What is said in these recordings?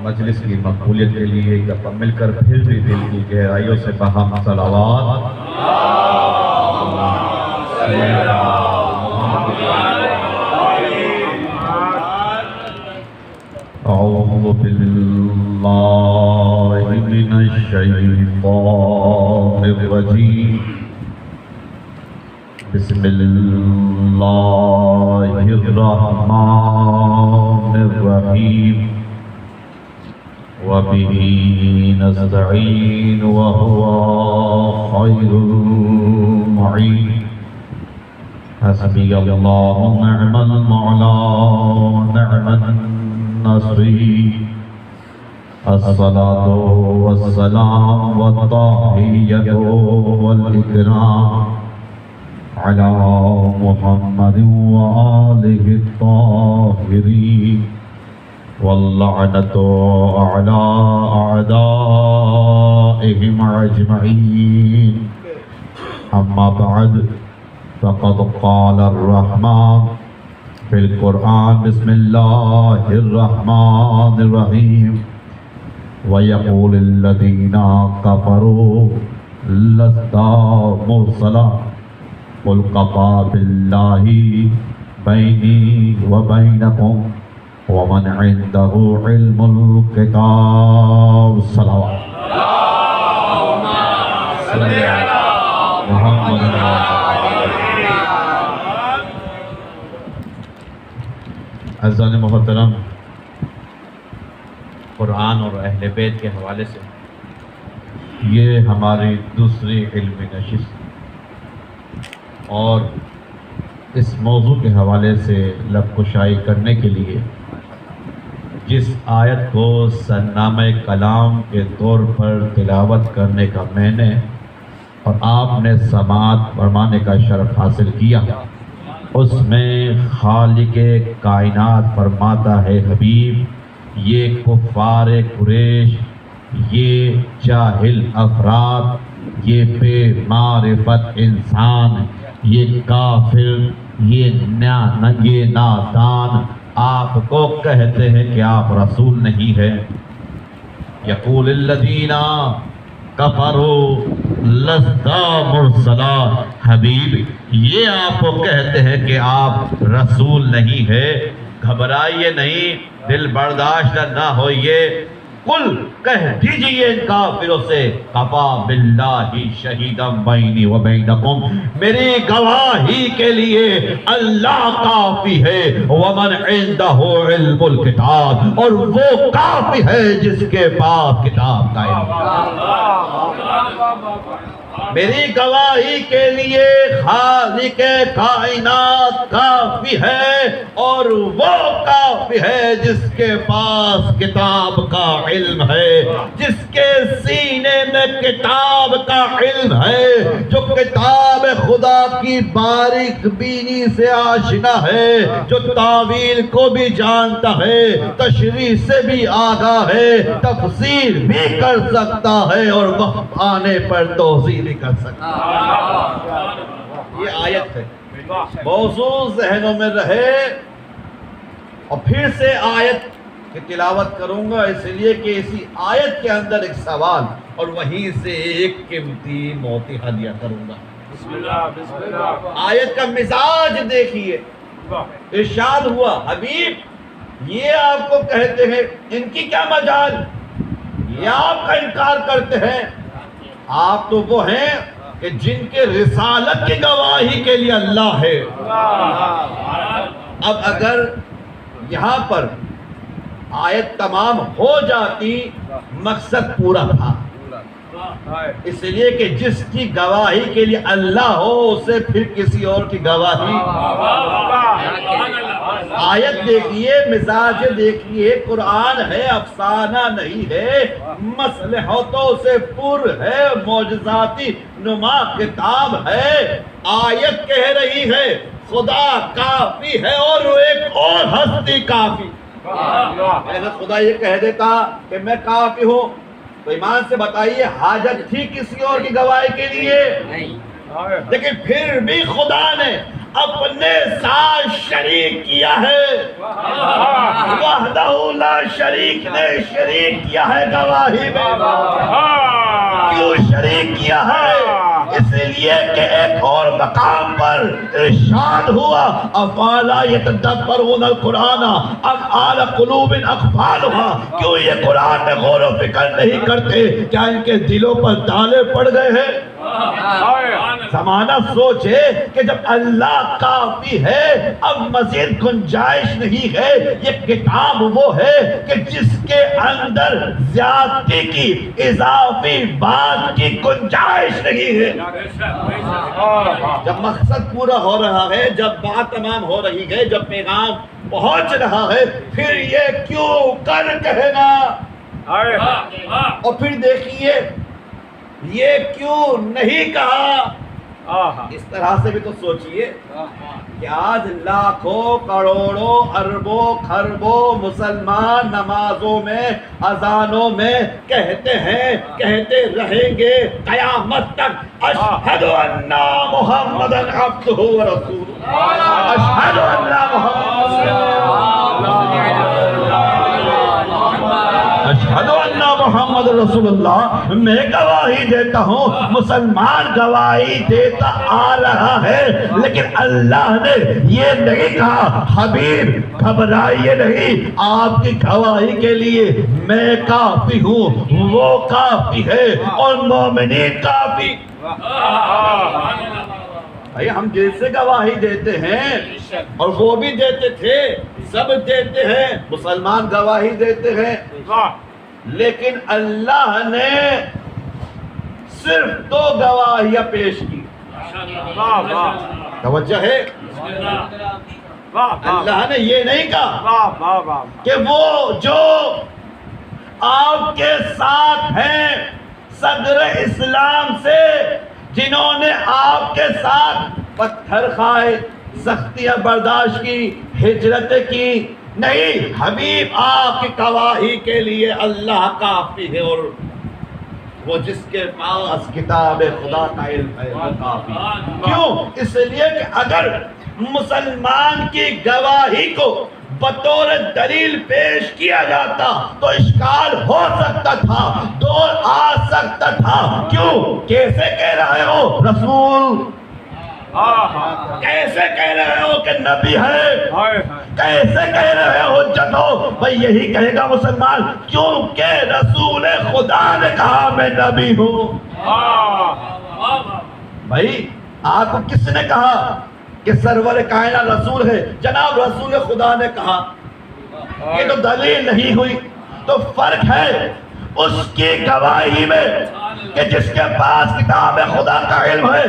مجلس کی مقبولیت کے لیے ایک دفعہ مل کر پھر بھی دل کی گہرائیوں سے بہم صلوات اعوذ باللہ من الشیطان الرجیم بسم اللہ الرحمن الرحیم وَبِهِ نَسْتَعِينُ وَهُوَ خَيْرُ الْمُعِينِ حَسْبِيَ اللَّهُ نِعْمَ الْمَوْلَى وَنِعْمَ النَّصِيرُ الصَّلَاةُ وَالسَّلَامُ وَالتَّحِيَّةُ وَالْإِكْرَامُ عَلَى مُحَمَّدٍ وَآلِهِ الطَّاهِرِينَ واللعنة على أعدائهم أجمعين أما بعد فقد قال الرحمن في القرآن بسم الله الرحمن الرحيم ويقول الذين كفروا لست مرسلا قل كفى بالله بيني وبينكم ومن عنده علم الكتاب صلوات اللهم صل على محمد عزیزان محترم، قرآن اور اہل بیت کے حوالے سے یہ ہماری دوسری علمی نشست اور اس موضوع کے حوالے سے لب کشائی کرنے کے لیے جس آیت کو سرنامہ کلام کے طور پر تلاوت کرنے کا میں نے اور آپ نے سماعت فرمانے کا شرف حاصل کیا، اس میں خالق کائنات فرماتا ہے حبیب یہ کفار قریش، یہ جاہل افراد، یہ بے معرفت انسان، یہ کافر، یہ نادان آپ کو کہتے ہیں کہ آپ رسول نہیں ہیں۔ یقول الذین کفروا لست مرسلا، حبیب یہ آپ کو کہتے ہیں کہ آپ رسول نہیں ہے، گھبرائیے نہیں، دل برداشت نہ ہوئیے، قل کہہ دیجئے ان کافروں سے کفا باللہ شہیدا بینی و بینکم، میری گواہی کے لیے اللہ کافی ہے، ومن عندہ علم الکتاب، اور وہ کافی ہے جس کے پاس کتاب کا علم۔ میری گواہی کے لیے خالق کائنات کافی ہے، اور وہ کافی ہے جس کے پاس کتاب کا علم ہے، جس کے سینے میں کتاب کا علم ہے، جو کتاب خدا کی باریک بینی سے آشنا ہے، جو تعویل کو بھی جانتا ہے، تشریح سے بھی آگاہ ہے، تفسیر بھی کر سکتا ہے، اور وقت آنے پر توضیح بھی کر سکتا ہے۔ یہ آیت ہے، موضوع ذہنوں میں رہے، اور پھر سے آیت کی تلاوت کروں گا اس لیے کہ اسی آیت کے اندر ایک سوال اور وہیں سے ایک قیمتی موتی ہدیہ کروں گا۔ بسم اللہ بسم اللہ۔ آیت کا مزاج دیکھیے، ارشاد ہوا حبیب یہ آپ کو کہتے ہیں، ان کی کیا مجال، یہ آپ کا انکار کرتے ہیں، آپ تو وہ ہیں کہ جن کے رسالت کی گواہی کے لیے اللہ ہے۔ اب اگر یہاں پر آیت تمام ہو جاتی مقصد پورا تھا، اس لیے کہ جس کی گواہی کے لیے اللہ ہو اسے پھر کسی اور کی گواہی۔ آیت دیکھیے، مزاج دیکھیے، قرآن ہے، افسانہ نہیں ہے، مصلحتوں سے پر ہے، معجزاتی نما کتاب ہے۔ آیت کہہ رہی ہے خدا کافی ہے اور ایک اور ہستی کافی۔ اگر خدا یہ کہہ دیتا کہ میں کافی ہوں تو ایمان سے بتائیے حاجت تھی کسی اور کی گواہی کے لیے؟ لیکن پھر بھی خدا نے اپنے ساتھ شریک کیا ہے، وحدہ لا شریک نے شریک کیا ہے گواہی میں۔ کیوں شریک کیا ہے؟ اس لیے کہ ایک اور مقام پر ارشاد ہوا افلا یتدبرون القرآن ام علی قلوب اقفالها، کیوں یہ قرآن میں غور و فکر نہیں کرتے؟ کیا ان کے دلوں پر تالے پڑ گئے ہیں؟ زمانہ سوچے کہ جب اللہ کافی ہے اب مزید گنجائش نہیں ہے۔ یہ کتاب وہ ہے کہ جس کے اندر زیادتی کی اضافی بات کی گنجائش نہیں ہے۔ جب مقصد پورا ہو رہا ہے، جب بات تمام ہو رہی ہے، جب پیغام پہنچ رہا ہے، پھر یہ کیوں کر کہنا؟ اور پھر دیکھیے یہ کیوں نہیں کہا؟ اس طرح سے بھی تو سوچئے کہ آج لاکھوں کروڑوں اربوں خربوں مسلمان نمازوں میں اذانوں میں کہتے ہیں، کہتے رہیں گے قیامت تک، اشہد ان محمدا عبدہ ورسولہ، اشہد ان اشہد ان محمد رسول اللہ۔ میں گواہی دیتا ہوں، مسلمان گواہی دیتا آ رہا ہے، لیکن اللہ نے یہ نہیں کہا حبیب گھبرائیے نہیں، آپ کی گواہی کے لیے میں کافی ہوں، وہ کافی ہے اور مومنین کافی۔ بھائی ہم جیسے گواہی دیتے ہیں اور وہ بھی دیتے تھے، سب دیتے ہیں، مسلمان گواہی دیتے ہیں، لیکن اللہ نے صرف 2 گواہیاں پیش کی۔ توجہ ہے؟ اللہ نے یہ نہیں کہا کہ وہ جو آپ کے ساتھ ہیں صدر اسلام سے، جنہوں نے آپ کے ساتھ پتھر کھائے، سختیاں برداشت کی، ہجرت کی، نہیں، حبیب آپ کی گواہی کے لیے اللہ کافی ہے، اور وہ جس کے پاس کتاب خدا کا علم ہے وہ کافی ہے۔ کیوں؟ اس لیے کہ اگر مسلمان کی گواہی کو بطور دلیل پیش کیا جاتا تو اشکال ہو سکتا تھا، دور آ سکتا تھا۔ کیوں؟ کیسے کہہ رہے ہو رسول، کیسے کہہ رہے ہو کہ نبی ہے، کیسے کہہ رہے ہو حجت ہو؟ بھئی یہی کہے گا مسلمان، کیونکہ رسول خدا نے کہا میں نبی ہوں۔ بھئی آپ کو کس نے کہا کہ سرور کائنات رسول ہے؟ جناب رسول خدا نے کہا، یہ تو دلیل نہیں ہوئی۔ تو فرق ہے اس کی گواہی میں کہ جس کے پاس کتاب خدا کا علم ہے،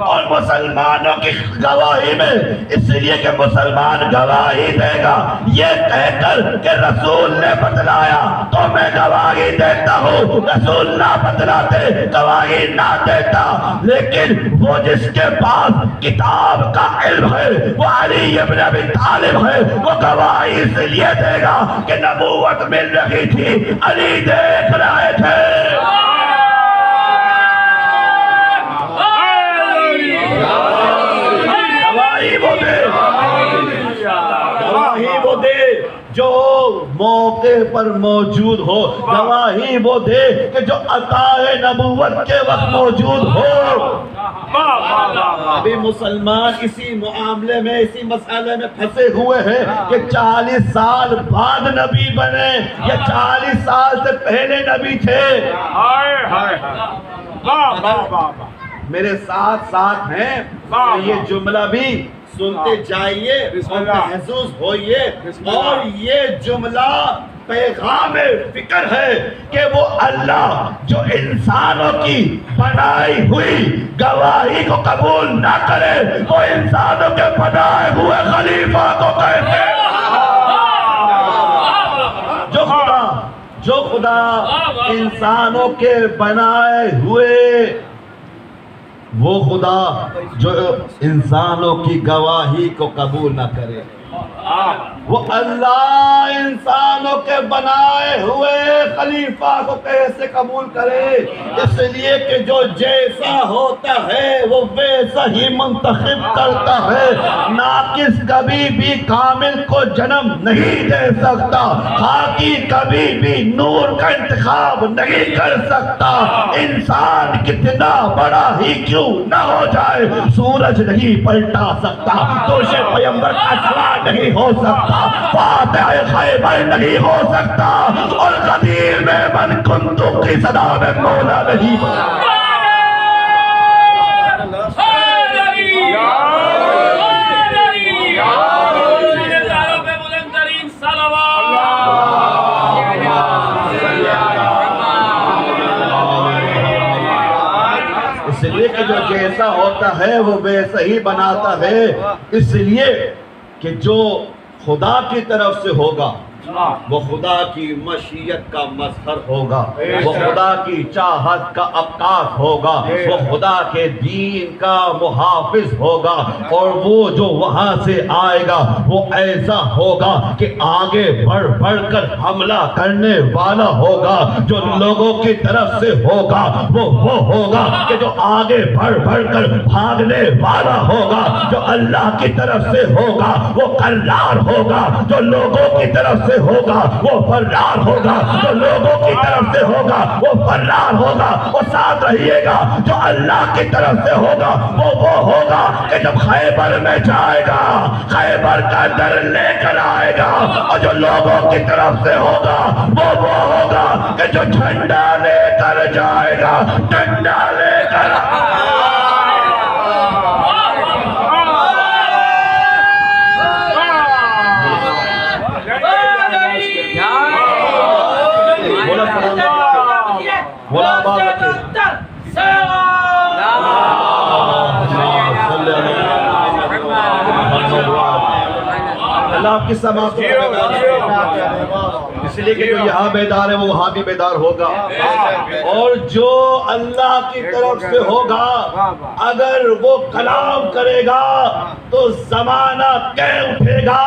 اور مسلمانوں کی گواہی میں، اس لیے کہ مسلمان گواہی دے گا یہ کہہ کر کہ رسول نے بتلایا تو میں گواہی دیتا ہوں، رسول نہ بتلاتے گواہی نہ دیتا۔ لیکن وہ جس کے پاس کتاب کا علم ہے، وہ علی ابن ابی طالب ہے، وہ گواہی اس لیے دے گا کہ نبوت مل رہی تھی، علی دیکھ رہے تھے۔ گواہی وہ دے جو موقع پر موجود ہو، گواہی وہ دے کہ جو عطائے نبوت کے وقت موجود ہو۔ ابھی مسلمان اسی معاملے میں، اسی مسئلے میں پھنسے ہوئے ہیں کہ 40 سال بعد نبی بنے یا 40 سال سے پہلے نبی تھے۔ میرے ساتھ ساتھ ہیں، یہ جملہ بھی سنتے جائیے اور محسوس ہوئیے، اور یہ جملہ پیغام فکر ہے کہ وہ اللہ جو انسانوں کی بنائی ہوئی گواہی کو قبول نہ کرے، وہ انسانوں کے بنائے ہوئے خلیفہ کو کیسے؟ جو خدا انسانوں کے بنائے ہوئے، وہ خدا جو انسانوں کی گواہی کو قبول نہ کرے۔ وہ اللہ انسانوں کے بنائے ہوئے خلیفہ کو کیسے قبول کرے؟ اس لیے کہ جو جیسا ہوتا ہے وہ ویسا ہی منتخب کرتا ہے۔ ناقص کبھی بھی کامل کو جنم نہیں دے سکتا، خاکی کبھی بھی نور کا انتخاب نہیں کر سکتا۔ انسان کتنا بڑا ہی کیوں نہ ہو جائے، سورج نہیں پلٹا سکتا، دوش پیمبر کا سوال نہیں ہو سکتا، فاتح خیبر نہیں ہو سکتا، اور قدیر میں من کنتو کی صدا میں مولا نہیں بنا۔ اس لیے کہ جو جیسا ہوتا ہے وہ ویسا ہی بناتا ہے، اس لیے کہ جو خدا کی طرف سے ہوگا وہ خدا کی مشیت کا مظہر ہوگا، وہ خدا کی چاہت کا عکاس ہوگا، وہ خدا کے دین کا محافظ ہوگا، اور وہ جو وہاں سے آئے گا وہ ایسا ہوگا کہ آگے بڑھ بڑھ کر حملہ کرنے والا ہوگا۔ جو لوگوں کی طرف سے ہوگا وہ ہوگا کہ جو آگے بڑھ بڑھ کر بھاگنے والا ہوگا۔ جو اللہ کی طرف سے ہوگا وہ کرار ہوگا، جو لوگوں کی طرف سے ہوگا وہ فرار ہوگا، جو لوگوں کی طرف سے ہوگا وہ فرار ہوگا۔ اور ساتھ رہیے گا، جو اللہ کی طرف سے ہوگا وہ ہوگا کہ جب خیبر میں جائے گا خیبر کا در لے کر آئے گا، اور جو لوگوں کی طرف سے ہوگا وہ ہوگا کہ جو جھنڈا لے کر جائے گا، جھنڈا لے کر اللہ کی سماعت اس لیے کہ جو یہاں بیدار ہے وہ وہاں بھی بیدار ہوگا، اور جو اللہ کی طرف سے ہوگا اگر وہ کلام کرے گا تو زمانہ کہہ اٹھے گا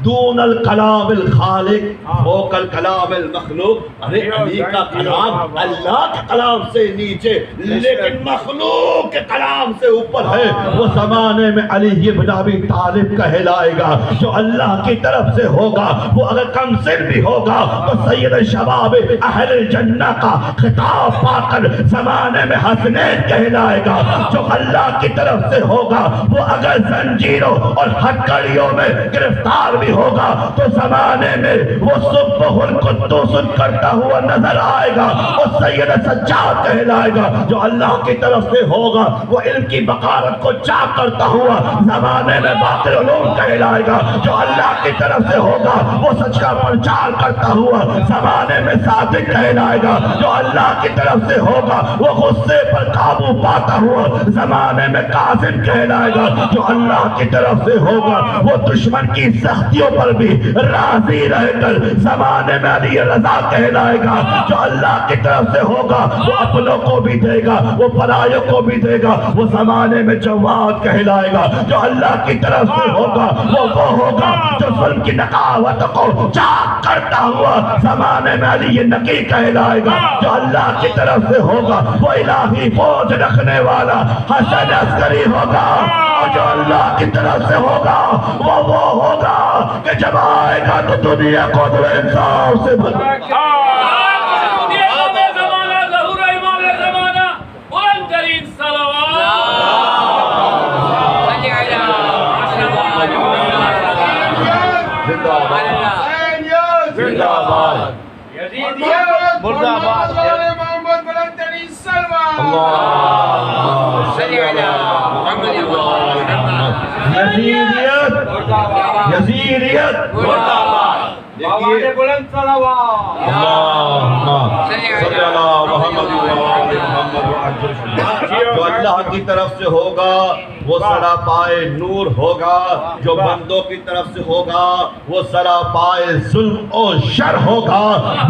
دون الکلام الخالق فوق الکلام المخلوق۔ ارے علی کا کلام اللہ کے کلام سے نیچے لیکن مخلوق کے کلام سے اوپر ہے، وہ زمانے میں علی ابن ابی طالب کہلائے گا۔ جو اللہ کی طرف سے ہوگا وہ اگر کم سن بھی ہوگا تو سید شباب اہل الجنہ کا خطاب پا کر زمانے میں حسنین کہلائے گا۔ جو اللہ کی طرف سے ہوگا وہ اگر زنجیروں اور ہتھکڑیوں میں گرفتار بھی ہوگا تو زمانے میں وہ صبح القدوس کرتا ہوا نظر آئے گا، اور سید سجاد کہلائے گا۔ جو اللہ کی طرف سے ہوگا وہ علم کی بقارت کو چاک کرتا ہوا زمانے میں باقر علوم کہلائے گا۔ جو اللہ کی طرف سے ہوگا وہ سچ کا پرچار کرتا ہوا زمانے میں صادق کہلائے گا۔ جو اللہ کی طرف سے ہوگا وہ غصے پر قابو پاتا ہوا زمانے میں کاظم کہلائے گا۔ جو اللہ کی طرف سے ہوگا وہ دشمن کی سختیوں پر بھی راضی رہ کر زمانے میں علی رضا کہلائے گا۔ جو اللہ کی طرف سے ہوگا وہ اپنوں کو بھی دے گا، وہ پرایوں کو بھی دے گا، وہ زمانے میں جواد کہلائے گا۔ جو اللہ کی طرف سے ہوگا وہ ہوگا جو ظلم کی نقاوت کو چاک کرتا ہوا زمانے میں علی نقی کہلائے گا۔ جو اللہ کی طرف سے ہوگا وہ الہی فوج رکھنے والا حسن عسکری ہوگا، اور جو اللہ کی طرف سے ہوگا وہ ہوگا کہ جب آئے گا تو دنیا کو دو انصاف سے بھر زندہ آباد مرد آباد محمد بلند ترین سلوات اللہ صلی اللہ یزیدیت یزیدیت مرد آباد آواز بلند صلوات جو اللہ کی طرف سے ہوگا وہ سراپائے نور ہوگا، جو بندوں کی طرف سے ہوگا وہ سراپائے ظلم و شر ہوگا،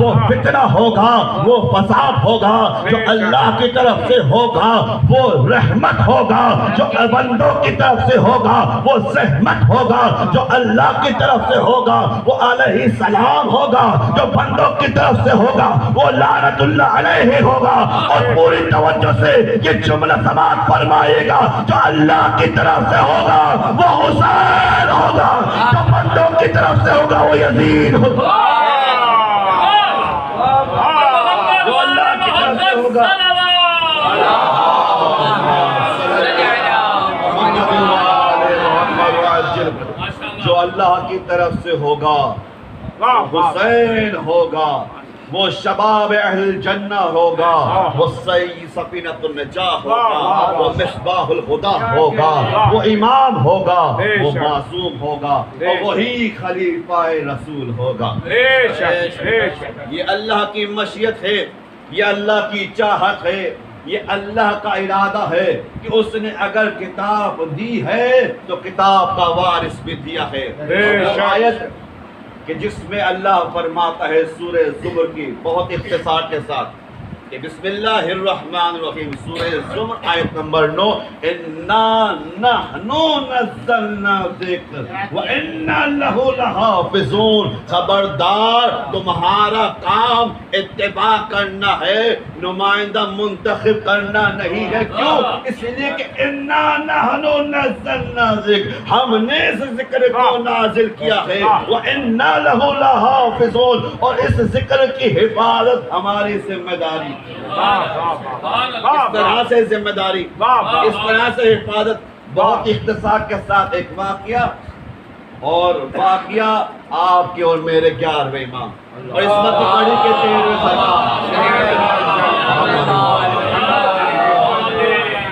وہ فتنہ ہوگا، وہ فساد ہوگا۔ جو اللہ کی طرف سے ہوگا وہ رحمت ہوگا، جو بندوں کی طرف سے ہوگا وہ زحمت ہوگا۔ جو اللہ کی طرف سے ہوگا وہ علیہ السلام ہوگا، جو بندوں کی طرف سے ہوگا وہ لعنت اللہ علیہ ہوگا۔ اور پوری توجہ سے یہ جملہ سماعت فرمائے گا، جو اللہ کی طرف سے ہوگا وہ حسین ہوگا، جو بندوں کی طرف سے ہوگا وہ یزید ہوگا۔ جو اللہ کی طرف سے ہوگا جو اللہ کی طرف سے ہوگا حسین ہوگا، وہ شباب اہل جنہ ہوگا، وہ سفینۃ النجاہ ہوگا، وہ مصباح الہدیٰ ہوگا، وہ امام ہوگا، وہ معصوم ہوگا، اور وہی خلیفہ رسول ہوگا۔ یہ اللہ کی مشیت ہے، یہ اللہ کی چاہت ہے، یہ اللہ کا ارادہ ہے کہ اس نے اگر کتاب دی ہے تو کتاب کا وارث بھی دیا ہے۔ آیت کہ جس میں اللہ فرماتا ہے سورہ زمر کی بہت اختصار کے ساتھ کہ بسم اللہ الرحمن الرحیم، سورہ زمر آیت نمبر 9، اِنَّا نَحْنُ نَزَّلْنَا ذِکْرَ وَإِنَّا لَهُ لَحَافِظُونَ۔ خبردار تمہارا کام اتباع کرنا ہے، نمائندہ منتخب کرنا نہیں ہے۔ کیوں؟ اس لیے کہ اِنَّا نَحْنُ نَزَّلْنَا ذِکْرَ، ہم نے اس ذکر کو نازل کیا ہے، وَإِنَّا لَهُ لَحَافِظُونَ، اور اس ذکر کی حفاظت ہماری ذمہ داری۔ اس طرح سے ذمہ داری، اس طرح سے حفاظت۔ بہت اختصار کے ساتھ ایک واقعہ، اور واقعہ آپ کے اور میرے 11ویں امام اور عصمت بڑی کے 13ویں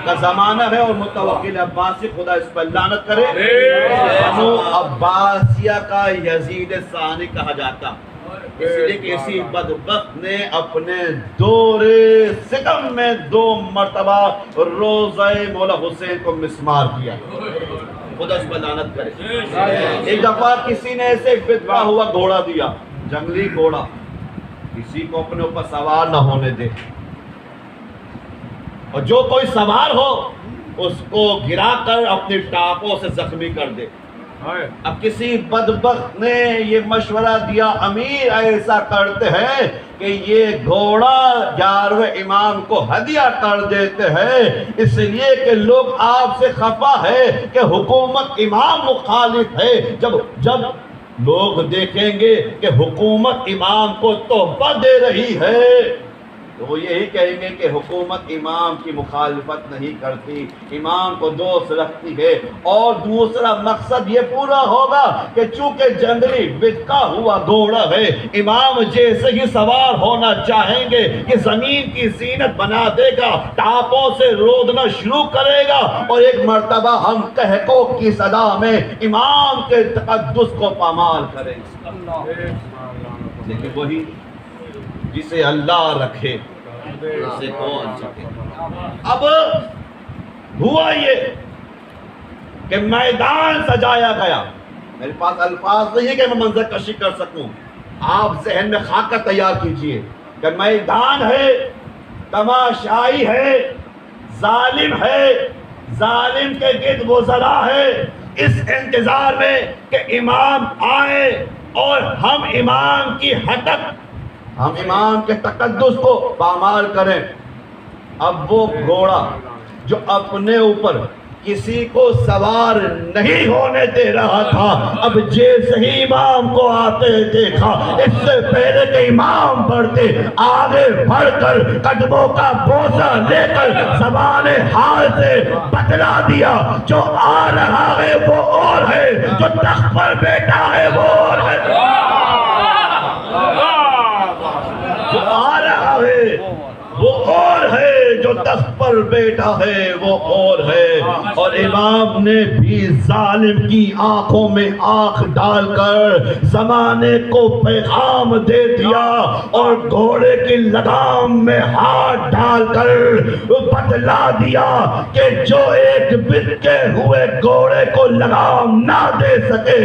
کا زمانہ ہے، اور متوکل عباسی، خدا اس پر لعنت کرے، بنو عباسیہ کا یزید ثانی کہا جاتا، اس لیے کہ اسی بدبخت نے اپنے دور ستم میں 2 مرتبہ روضہ مولا حسین کو مسمار کیا، خدا اس پر لعنت کرے۔ ایک دفعہ کسی نے ایسے فتوا ہوا گھوڑا دیا، جنگلی گھوڑا، کسی کو اپنے اوپر سوار نہ ہونے دے، اور جو کوئی سوار ہو اس کو گرا کر اپنی ٹانپوں سے زخمی کر دے۔ اب کسی بدبخت نے یہ مشورہ دیا، امیر ایسا کرتے ہیں کہ یہ گھوڑا 11ویں امام کو ہدیہ کر دیتے ہیں، اس لیے کہ لوگ آپ سے خفا ہے کہ حکومت امام مخالف ہے۔ جب لوگ دیکھیں گے کہ حکومت امام کو تحفہ دے رہی ہے تو وہ یہی کہیں گے کہ حکومت امام کی مخالفت نہیں کرتی، امام کو دوست رکھتی ہے۔ اور دوسرا مقصد یہ پورا ہوگا کہ چونکہ جنگلی بچا ہوا گھوڑا ہے، امام جیسے ہی سوار ہونا چاہیں گے کہ زمین کی زینت بنا دے گا، ٹاپوں سے رودنا شروع کرے گا، اور ایک مرتبہ ہم کہکوں کی صدا میں امام کے تقدس کو پامال کریں گے۔ لیکن وہی جسے اللہ رکھے اسے کون سکے۔ اب ہوا یہ کہ میدان سجایا گیا، میرے پاس الفاظ نہیں ہے کہ میں منظر کشی کر سکوں، آپ ذہن میں خاکہ تیار کیجئے کہ میدان ہے، تماشائی ہے، ظالم ہے، ظالم کے گرد وزراء ہے، اس انتظار میں کہ امام آئے اور ہم امام کی ہتک، ہم امام کے تقدس کو پامال کریں۔ اب وہ گھوڑا جو اپنے اوپر کسی کو سوار نہیں ہونے دے رہا تھا، اب جیسے ہی امام کو آتے دیکھا، اس سے پہلے کہ امام بڑھتے آگے بڑھ کر قدموں کا بوسہ لے کر زبان حال سے بتلا دیا، جو آ رہا ہے وہ اور ہے، جو تخت پر بیٹھا ہے وہ اور ہے، جو آ رہا ہے وہ اور ہے، جو تخت پر بیٹھا ہے وہ اور ہے. اور امام نے بھی ظالم کی آنکھوں میں آنکھ ڈال کر زمانے کو پیغام دے دیا اور گھوڑے کی لگام میں ہاتھ ڈال کر بتلا دیا کہ جو ایک بتکے ہوئے گھوڑے کو لگام نہ دے سکے،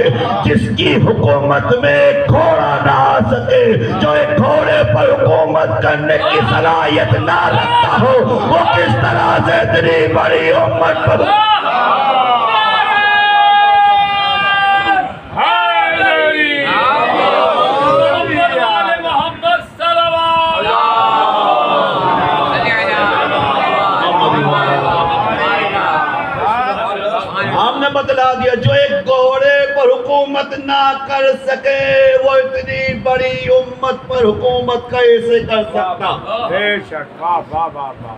جس کی حکومت میں گھوڑا نہ آ سکے، جو ایک گھوڑے پر حکومت کرنے کی صلاحیت نہ رکھتا ہو، وہ کس طرح سے اتنی بڑی امت پر بتلا دیا جو ایک گھوڑے پر حکومت نہ کر سکے وہ اتنی بڑی امت پر حکومت کیسے کر سکتا.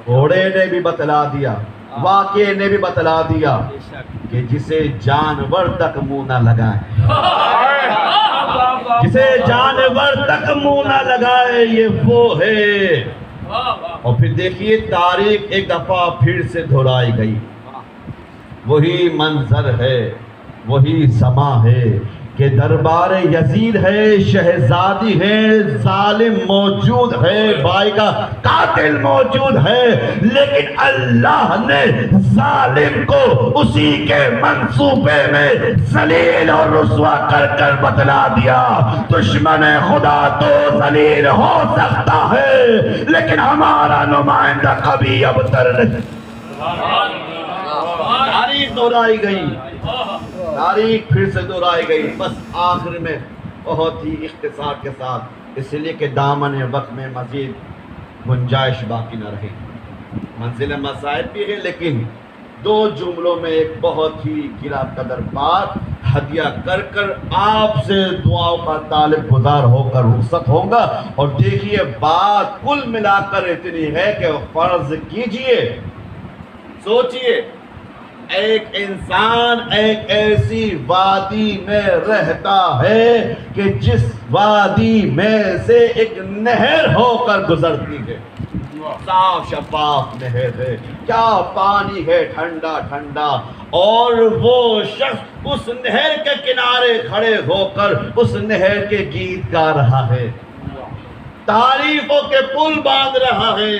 گھوڑے نے بھی بتلا دیا، واقعے نے بھی بتلا دیا کہ جسے جانور تک منہ نہ لگائے، جسے جانور تک منہ نہ لگائے یہ وہ ہے. اور پھر دیکھیے تاریخ ایک دفعہ پھر سے دہرائی گئی. وہی منظر ہے، وہی سما ہے کہ دربار یزید ہے، شہزادی ہے، ظالم موجود ہے، بھائی کا قاتل موجود ہے، لیکن اللہ نے ظالم کو اسی کے منصوبے میں ذلیل اور رسوا کر کر بتلا دیا. دشمن خدا تو ذلیل ہو سکتا ہے لیکن ہمارا نمائندہ کبھی ابتر نہیں. تاریخ دہرائی گئی، تاریخ پھر سے دہرائی گئی. بس آخر میں بہت ہی اختصار کے ساتھ، اس لیے کہ دامن وقت میں مزید گنجائش باقی نہ رہی، منزل مسائل بھی ہے، لیکن دو جملوں میں ایک بہت ہی گرا قدر بات ہدیہ کر کر آپ سے دعاؤں کا طالب گزار ہو کر رخصت ہوں گا. اور دیکھیے بات کل ملا کر اتنی ہے کہ فرض کیجئے، سوچئے ایک انسان ایک ایسی وادی میں رہتا ہے کہ جس وادی میں سے ایک نہر ہو کر گزرتی ہے، صاف شفاف نہر ہے، کیا پانی ہے ٹھنڈا ٹھنڈا، اور وہ شخص اس نہر کے کنارے کھڑے ہو کر اس نہر کے گیت گا رہا ہے، تعریفوں کے پل باندھ رہا ہے،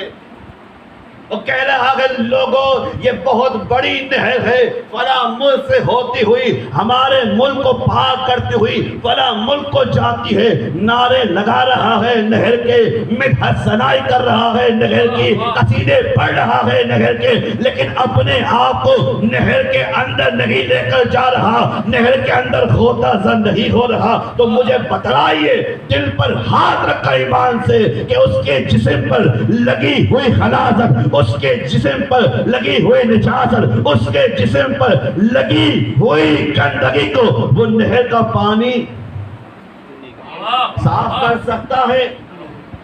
وہ کہہ رہا ہے لوگوں یہ بہت بڑی نہر ہے، فلاں ملک سے ہوتی ہوئی ہمارے ملک کو پار کرتی ہوئی فلاں ملک کو جاتی ہے. نعرے لگا رہا ہے، نہر کے مدح ثنائی کر رہا ہے، نہر کی قصیدے پڑھ رہا ہے نہر کے، لیکن اپنے آپ کو نہر کے اندر نہیں لے کر جا رہا، نہر کے اندر غوطہ زن نہیں ہو رہا. تو مجھے بتلائیے دل پر ہاتھ رکھا ایمان سے کہ اس کے جسم پر لگی ہوئی خلاصت، اس کے جسم پر لگی ہوئی نجاست، اس کے جسم پر لگی ہوئی گندگی کو وہ نہر کا پانی صاف کر سکتا ہے.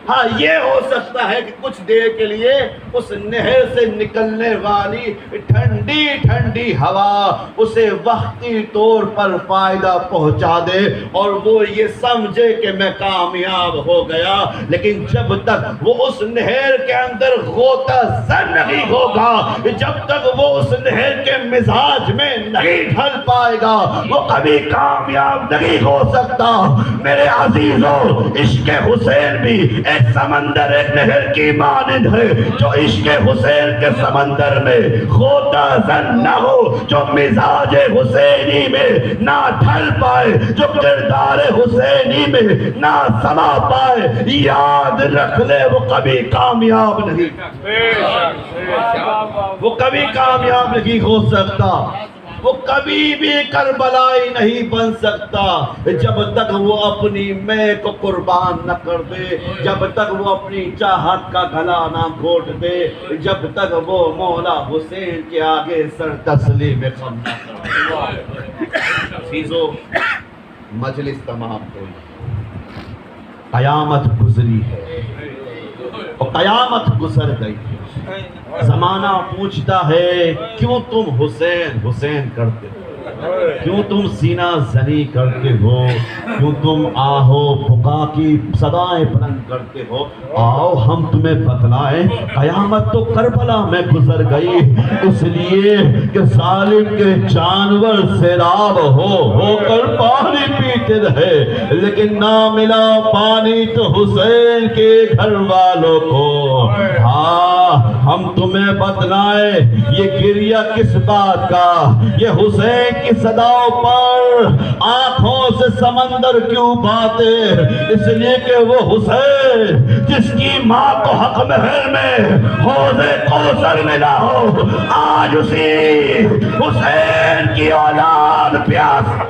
ہاں یہ ہو سکتا ہے کہ کچھ دیر کے لیے اس نہر سے نکلنے والی ٹھنڈی ٹھنڈی ہوا اسے وقتی طور پر فائدہ پہنچا دے اور وہ یہ سمجھے کہ میں کامیاب ہو گیا، لیکن جب تک وہ اس نہر کے اندر غوطہ زن نہیں ہوگا، جب تک وہ اس نہر کے مزاج میں نہیں ڈھل پائے گا، وہ کبھی کامیاب نہیں ہو سکتا. میرے عزیزوں، عشق حسین بھی ایک سمندر، ایک نہر کی مانند ہے، جو عشق حسین کے سمندر میں غوطہ زن نہ ہو، جو مزاج حسینی میں نہ ڈھل پائے، جو کردار حسینی میں نہ سما پائے، یاد رکھ لے وہ کبھی کامیاب نہیں، وہ کبھی کامیاب نہیں ہو سکتا، وہ کبھی بھی کربلائی نہیں بن سکتا جب تک وہ اپنی میں کو قربان نہ کر دے، جب تک وہ اپنی چاہت کا گلا نہ گھونٹ دے، جب تک وہ مولا حسین کے آگے سر تسلیم خم نہ کر. عزیزو، مجلس تمام ہوئی، قیامت گزری ہے اور قیامت گزر گئی. زمانہ پوچھتا ہے کیوں تم حسین حسین کرتے ہو، کیوں تم سینہ زنی کرتے ہو؟ کیوں تم آہو بکا کی صدائیں بلند کرتے ہو؟ آؤ ہم تمہیں بتلائیں، قیامت تو کربلا میں گزر گئی، اس لیے کہ ظالم کے جانور سیراب ہو کر پانی پیتے رہے، لیکن نہ ملا پانی تو حسین کے گھر والوں کو۔ ہاں ہم تمہیں بتلائیں یہ گریہ کس بات کا، یہ حسین کی صداؤں پر آنکھوں سے سمندر کیوں بہتے؟ اس لیے کہ وہ حسین جس کی ماں کو حق مہر میں حوض کوثر ملا ہو، آج اسی حسین کی اولاد پیاس۔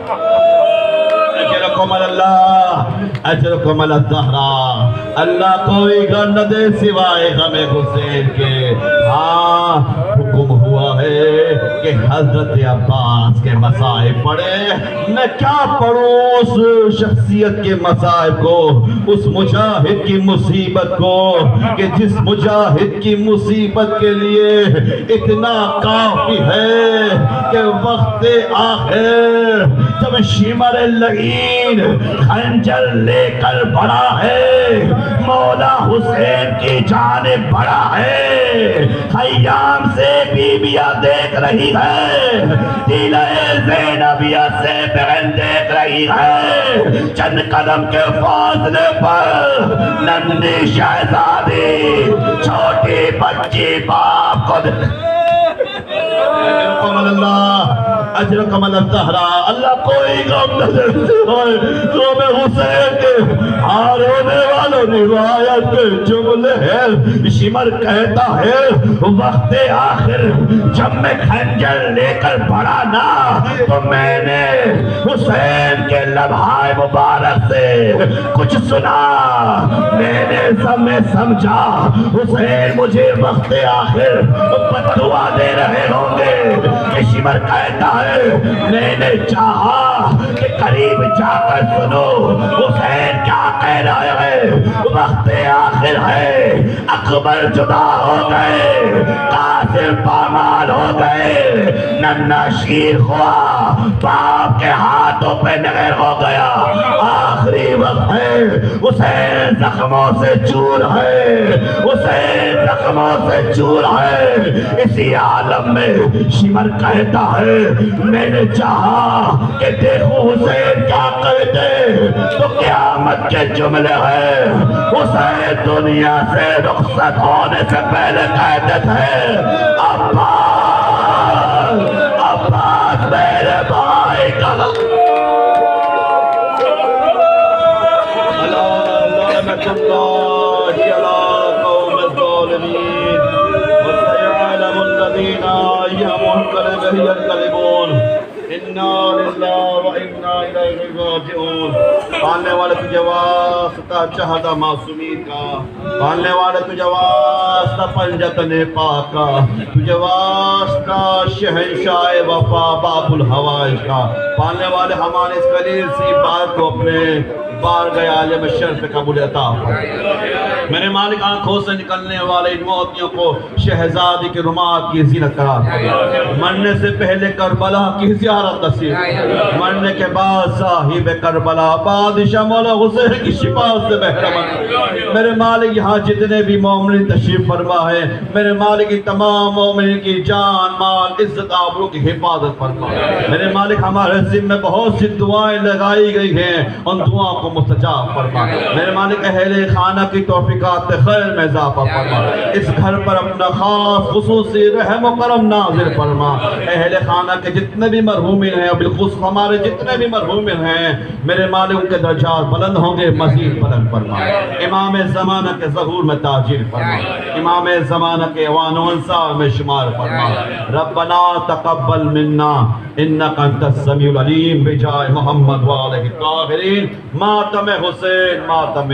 اجرکم اللہ، اجرکم الدہرا، اللہ کوئی غم نہ دے سوائے غم حسین کے۔ ہاں حکم ہوا ہے کہ حضرت عباس کے مصائب پڑھے، میں کیا پڑھوں اس شخصیت کے مصائب کو، اس مجاہد کی مصیبت کو، کہ جس مجاہد کی مصیبت کے لیے اتنا کافی ہے کہ وقت آخر جب شمر لعین خنجر لے کر بڑا ہے، مولا حسین کی جانب بڑا ہے، خیام سے بیویاں دیکھ رہی ہے، دلہ زینبیہ سے بہن دیکھ رہی ہے، چند قدم کے فاصلے پر ننھی شہزادی چھوٹی بچی باپ کو اجرکم الدہرا، اللہ کوئی غم نہ دیتے ہوئے غم حسین کے رونے والوں روایت کے جملے ہیں۔ شمر کہتا ہے وقت آخر جب میں خنجر لے کر بڑھا نا تو میں نے حسین کے لمحہ مبارک سے کچھ سنا، میں نے سمجھا حسین مجھے وقت آخر بددعا دے رہے ہوں گے۔ شمر کہتا ہے میں نے چاہا کہ قریب جا کر سنو حسین کیا کہہ رہا ہے، وقت آخر ہے، اکبر جدا ہو گئے، قاسم پامال ہو گئے، ننھا شیر خوا باپ کے ہاتھوں پہ نگر ہو گیا، آخری وقت ہے، حسین زخموں سے چور ہے، حسین زخموں سے چور ہے۔ اسی عالم میں شمر کہتا ہے میں نے چاہا کہ دیکھو حسین کیا کہتے، تو قیامت کے جملے ہیں، حسین دنیا سے رخصت ہونے سے پہلے کہتے تھے عباس، عباس میرے بھائی کا لعنت اللہ علی قوم الظالمین وسيعلم الذين ينقلبون انا للہ و انا الیہ راجعون۔ پالنے والے تجھے واسطہ چہدہ معصومین کا، پالنے والے تجھے واسطہ پنجتن پاک کا، تجھے واسطہ شہنشاہ وفا باب الحوائج کا، پالنے والے ہمارے اس قلیل سی بات کو اپنے بارگاہ عالم شرف قبول عطا فرما۔ میرے مالک آنکھوں سے نکلنے والے ان موتیوں کو شہزادی کے رماد کی زینت قرار دے، مرنے سے پہلے کربلا کی زیارت نصیب، مرنے کے بعد صاحب کربلا بادشاہ مولا حسین کی شفا سے بہرمند۔ میرے مالک یہاں جتنے بھی مومنین تشریف فرما ہے، میرے مالک کی تمام مومنین کی جان مال عزت آبرو کی حفاظت فرما۔ میرے مالک ہمارے ذمہ میں بہت سی دعائیں لگائی گئی ہیں، ان دعاؤں کو مستجاب فرما۔ میرے مالک اہل خانہ کی توفیقات خیر میں اضافہ فرما، اس گھر پر اپنا خاص خصوصی رحم و کرم نازل فرما۔ اہل خانہ کے جتنے بھی مرحومین ہیں، بالخصوص ہمارے جتنے بھی مرحومین ہیں، میرے مالک ان کے درجات بلند ہوں گے، مزید بلند فرما۔ امام زمانہ کے ظہور میں تاجر فرما، امام زمانہ کے اعوان و انصار میں شمار فرما۔ ربنا تقبل منا انک انت السمیع العلیم بجاہ محمد وآلہ الطاہرین۔ ماتم حسین، ماتم